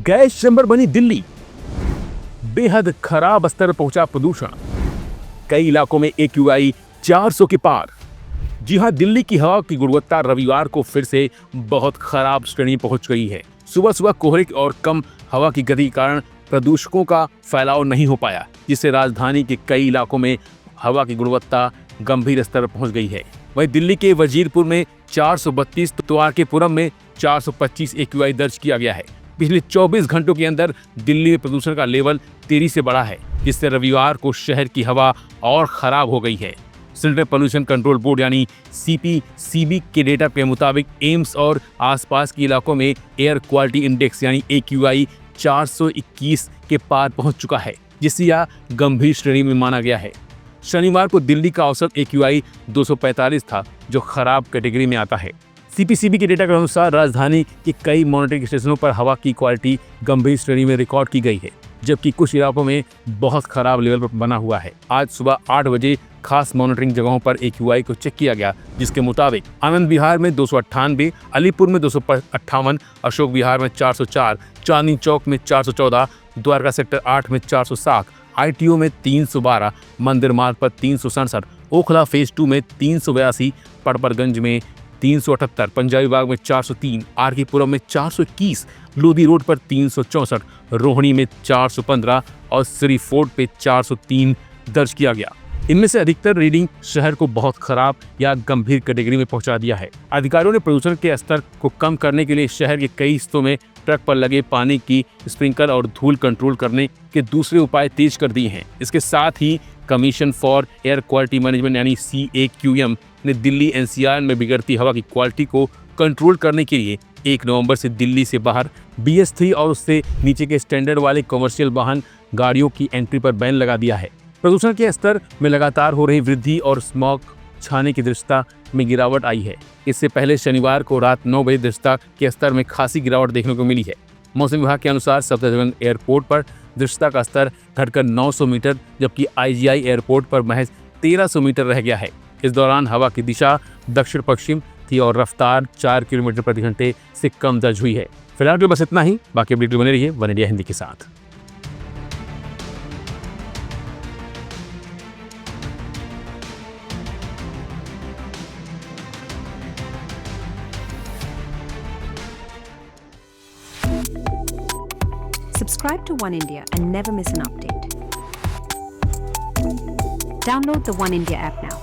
Gas chamber बनी दिल्ली, बेहद खराब स्तर पर पहुंचा प्रदूषण, कई इलाकों में AQI 400 के पार। जी हां, दिल्ली की हवा की गुणवत्ता रविवार को फिर से बहुत खराब श्रेणी पहुंच गई है। सुबह सुबह कोहरे और कम हवा की गति के कारण प्रदूषकों का फैलाव नहीं हो पाया, जिससे राजधानी के कई इलाकों में हवा की गुणवत्ता गंभीर स्तर पर पहुंच गई है। वहीं दिल्ली के वजीरपुर में 432 तो आरकेपुरम में 425 AQI दर्ज किया गया है। पिछले 24 घंटों के अंदर दिल्ली में प्रदूषण का लेवल तेजी से बढ़ा है, जिससे रविवार को शहर की हवा और खराब हो गई है। सेंट्रल पोल्यूशन कंट्रोल बोर्ड यानी CPCB के डेटा के मुताबिक एम्स और आसपास के इलाकों में एयर क्वालिटी इंडेक्स यानी AQI 421 के पार पहुंच चुका है, जिसे यह गंभीर श्रेणी में माना गया है। शनिवार को दिल्ली का औसत AQI 245 था, जो खराब कैटेगरी में आता है। CPCB के डेटा के अनुसार राजधानी के कई मॉनिटरिंग स्टेशनों पर हवा की क्वालिटी गंभीर श्रेणी में रिकॉर्ड की गई है, जबकि कुछ इलाकों में बहुत खराब लेवल पर बना हुआ है। आज सुबह 8 बजे खास मॉनिटरिंग जगहों पर AQI को चेक किया गया, जिसके मुताबिक आनंद विहार में 298, अलीपुर में 258, अशोक विहार में 404, चांदनी चौक में 414, द्वारका सेक्टर 8 में 407, ITO में 312, मंदिर मार्ग पर 367, ओखला फेज 2 में 382, पड़परगंज में 378, पंजाबी बाग में 403, आरकेपुरम में 421, लोधी रोड पर 364, रोहिणी में 415 और श्री फोर्ट पे 403 दर्ज किया गया। इनमें से अधिकतर रीडिंग शहर को बहुत खराब या गंभीर कैटेगरी में पहुंचा दिया है। अधिकारियों ने प्रदूषण के स्तर को कम करने के लिए शहर के कई हिस्सों में ट्रक पर लगे पानी की स्प्रिंकलर और धूल कंट्रोल करने के दूसरे उपाय तेज कर दिए हैं। इसके साथ ही commission for air quality management यानी CAQM ने दिल्ली NCR में बिगड़ती हवा की क्वालिटी को कंट्रोल करने के लिए 1 नवंबर से दिल्ली से बाहर BS3 और उससे नीचे के स्टैंडर्ड वाले कमर्शियल वाहन गाड़ियों की एंट्री पर बैन लगा दिया है। प्रदूषण के स्तर में लगातार हो रही वृद्धि और स्मॉग छाने की दृश्यता में गिरावट आई है। इससे पहले शनिवार को रात 9 बजे दृश्यता के स्तर में खासी गिरावट देखने को मिली है। मौसम विभाग के अनुसार सफदरजंग एयरपोर्ट पर दृश्यता का स्तर घटकर 900 मीटर, जबकि IGI एयरपोर्ट पर महज 1300 मीटर रह गया है। इस दौरान हवा की दिशा दक्षिण पश्चिम थी और रफ्तार 4 किलोमीटर प्रति घंटे से कम दर्ज हुई है। फिलहाल तो बस इतना ही। बाकी अपडेट बने रहिए वन इंडिया हिंदी के साथ। Subscribe to One India and never miss an update. Download the One India app now.